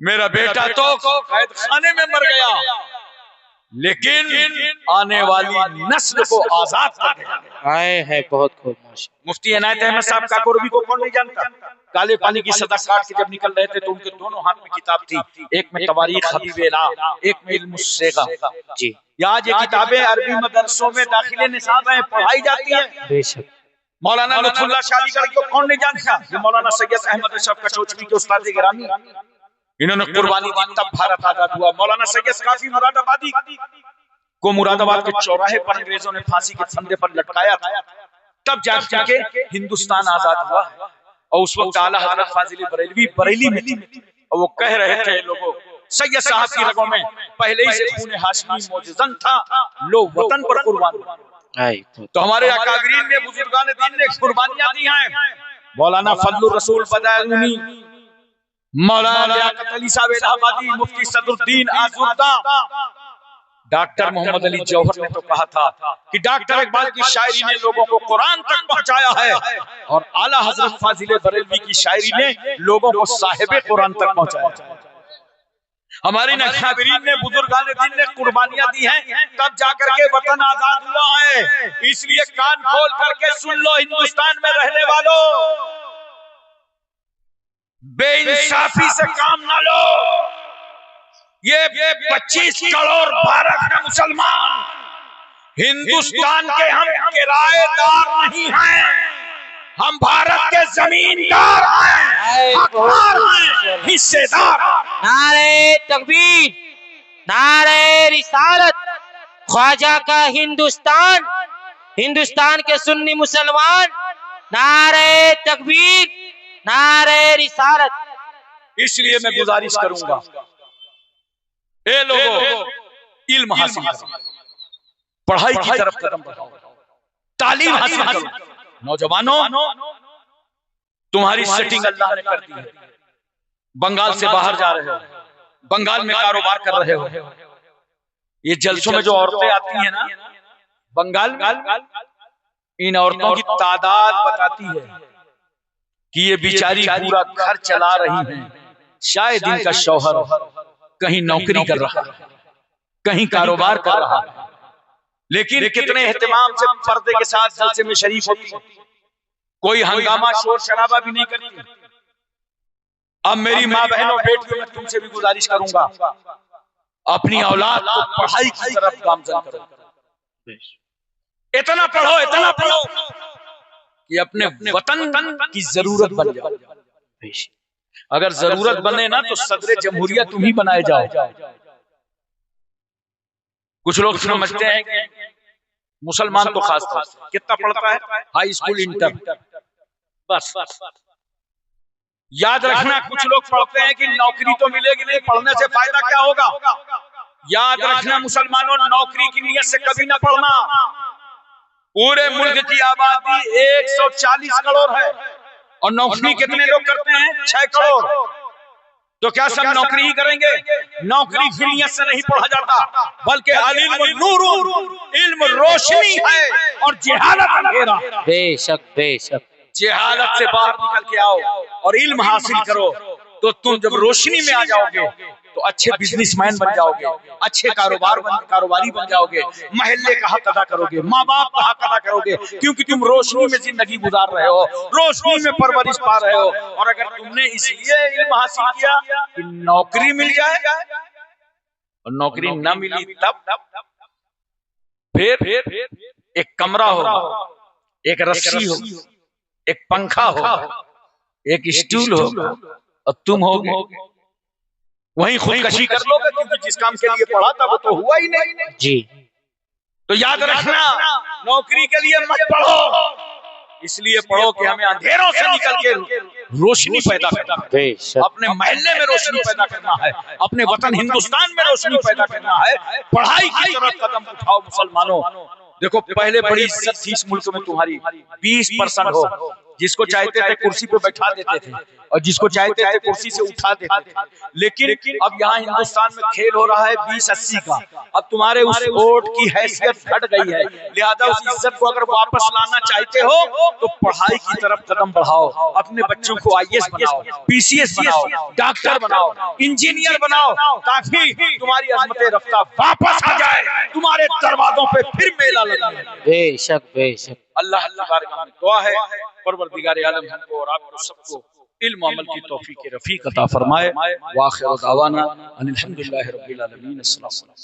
मेरा बेटा तो कैद खाने में मर गया, लेकिन आने वाली नस्ल को आजाद कर गया। आए है, बहुत खूब। मुफ्ती इनायत अहमद साहब काकोरबी को कौन नहीं जानता? काले पानी की सदा काट के जब निकल रहे थे तो उनके दोनों हाथ में किताब थी, एक में तवारीख हबीबेला, एक में इल्मुस्सेगा जी। आज ये किताबें अरबी मदरसों में दाखिले निसाब है, पढ़ाई जाती है। बेशक। मौलाना लुत्फुल्लाह शालीगढ़ी को कौन नहीं जानता? ये मौलाना सैयद अहमद अशरफ कशोचवी के उस्ताद गिरामी, इन्होंने कुर्बानी दी, तब भारत आजाद हुआ। मौलाना सैयद काफी मुरादाबादी को मुरादाबाद के चौराहे पर अंग्रेजों ने फांसी के फंदे पर लटकाया था, तब जाके हिंदुस्तान आजाद हुआ। और उस वक्त आला हजरत फाजिल बरेलवी बरेली में थे, और वो कह रहे थे, लोगों, सैयद साहब की रगों में पहले ही से खून हाशमी मौजूद था, लो वतन पर कुर्बान। तो हमारे अकाबिरीन ने, बुजुर्गान दीन ने कुर्बानियां दी हैं। मौलाना फजलुर रसूल बदायूनी मौलाना लियाकत अली साहब इलाहाबादी, मुफ्ती सदरुद्दीन आज़ुर्दा, डॉक्टर मोहम्मद अली जौहर ने तो कहा था कि डॉक्टर इकबाल की शायरी ने लोगों को कुरान तक पहुंचाया है और आला हजरत फाजिल बरेलवी की शायरी ने लोगों को साहिब कुरान तक पहुंचाया। हमारी नक्शाबरीन ने, बुजुर्गान दीन ने कुर्बानियां दी हैं, तब जाकर के वतन आजाद हुआ है। इसलिए कान खोल करके सुन लो हिंदुस्तान में रहने वालों, बेइंसाफी से काम ना लो। ये 25 करोड़ भारत के मुसलमान हिंदुस्तान के हम किराएदार नहीं हैं, हम भारत के जमींदार हैं, हकदार हैं, हिस्सेदार। नारे तकबीर, नारे रिसालत, ख्वाजा का हिंदुस्तान, हिंदुस्तान के सुन्नी मुसलमान, नारे तकबीर, नारे रिसालत। इसलिए मैं गुजारिश करूंगा, ए लोगों, इल्म हासिल करो, पढ़ाई की तरफ कदम बढ़ाओ, तालीम हासिल करो। नौजवानों, तुम्हारी सेटिंग अल्लाह ने कर दी है। बंगाल से बाहर जा रहे हो, बंगाल में कारोबार कर रहे हो। ये जलसों में जो औरतें आती हैं ना बंगाल में, इन औरतों की तादाद बताती है कि ये बेचारी पूरा घर चला रही हैं। शायद इनका शौहर कहीं नौकरी कर रहा है, कहीं कारोबार कर रहा है, लेकिन कितने एहतमाम से पर्दे के साथ जलसे में शरीक होती है, कोई हंगामा शोर शराबा भी नहीं करती। अब मेरी माँ बहनों बेटियों, मैं तुमसे भी गुजारिश करूंगा, अपनी औलाद को पढ़ाई की तरफ गामजन करो। इतना पढ़ो, इतना पढ़ो कि अपने वतन की जरूरत बन जाओ। अगर जरूरत बने ना तो सदर जमहूरिया तुम ही बनाए जाओ। कुछ लोग समझते हैं कि मुसलमान तो खास तौर से कितना पढ़ता है, हाई स्कूल इंटर बस। याद रखना, कुछ लोग पढ़ते हैं कि नौकरी तो मिलेगी नहीं, पढ़ने से फायदा क्या होगा। याद रखना मुसलमानों, नौकरी की नीयत से कभी ना पढ़ना। पूरे मुल्क की आबादी 140 करोड़ है और नौकरी कितने लोग करते हैं? 6 करोड़। तो क्या सब नौकरी ही करेंगे? नौकरी की नीयत से नहीं पढ़ा जाता, बल्कि इल्म रोशनी है और जिहालत अंधेरा। बेशक बेशक। जिहालत से बाहर निकल के आओ और इल्म हासिल करो, तो तुम जब रोशनी में आ जाओगे तो अच्छे बिजनेसमैन बन जाओगे, अच्छे कारोबारी बन जाओगे, महल्ले का हक अदा करोगे, माँ बाप का हक अदा करोगे, क्योंकि तुम रोशनी में जिंदगी गुजार रहे हो, रोशनी में परवरिश पा रहे हो। और अगर तुमने इसलिए इल्म हासिल किया कि नौकरी मिल जाए और नौकरी न मिली तब फिर एक कमरा हो, एक रस्सी हो, एक पंखा हो, एक स्टूल हो और तुम होगे वहीं खुदकशी कर लोगे, क्योंकि जिस काम के लिए पढ़ा था वो तो हुआ ही नहीं जी। तो याद रखना, नौकरी के लिए मत पढ़ो, इसलिए पढ़ो कि हमें अंधेरों से निकल के रोशनी पैदा करना है, अपने महल्ले में रोशनी पैदा करना है, अपने वतन हिंदुस्तान में रोशनी पैदा करना है। पढ़ाई की तरफ कदम उठाओ मुसलमानों। देखो, पहले बड़ी इज्जत थी इस मुल्क में तुम्हारी, 20% हो, जिसको चाहते थे कुर्सी पे बैठा देते थे और जिसको चाहते थे कुर्सी से उठा देते थे। लेकिन अब यहाँ हिंदुस्तान में खेल हो रहा है 20-80 का। अब तुम्हारे उस वोट की हैसियत घट गई है, लिहाजा उस इज्जत को अगर वापस लाना चाहते हो तो पढ़ाई की तरफ कदम बढ़ाओ, अपने बच्चों को IAS बनाओ, PCS बनाओ, डॉक्टर बनाओ, इंजीनियर बनाओ, ताकि तुम्हारी अज़मत रफ्ता वापस आ जाए, तुम्हारे दरवाजों पे फिर मेला लगे। बेशक बेशक। अल्लाह बारगाह में दुआ है, परवरदिगार आलम हमको और आपको सबको इल्म अमल की तौफीक रफीक अता फरमाए। व आखिर दावाना अनिल हम्दुलिल्लाहि रब्बिल आलमीन। अस्सलाम वालेकुम।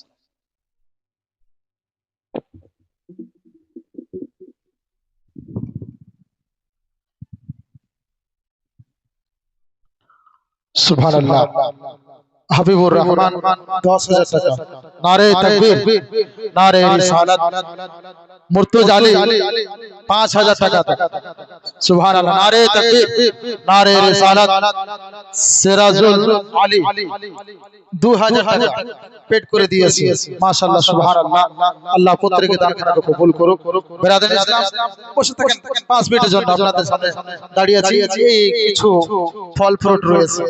सुभान अल्लाह। हबीबुर रहमान 10,000 टका। नारे तकबीर, नारे रिसालत। मुर्तजा अली 5,000 टका तक। सुभान अल्लाह। नारे तकबीर, नारे रिसालत। सिराजुल अली 2000 টাকা পেড করে দিয়েছি মাশাআল্লাহ সুবহানাল্লাহ আল্লাহ পুত্রকে দান খানাকে কবুল করুক বেরাদার ইসলাম বসে থাকেন 5 মিনিটের জন্য আপনাদের সামনে দাঁড়িয়ে আছি এই কিছু ফল ফ্রুট রয়েছে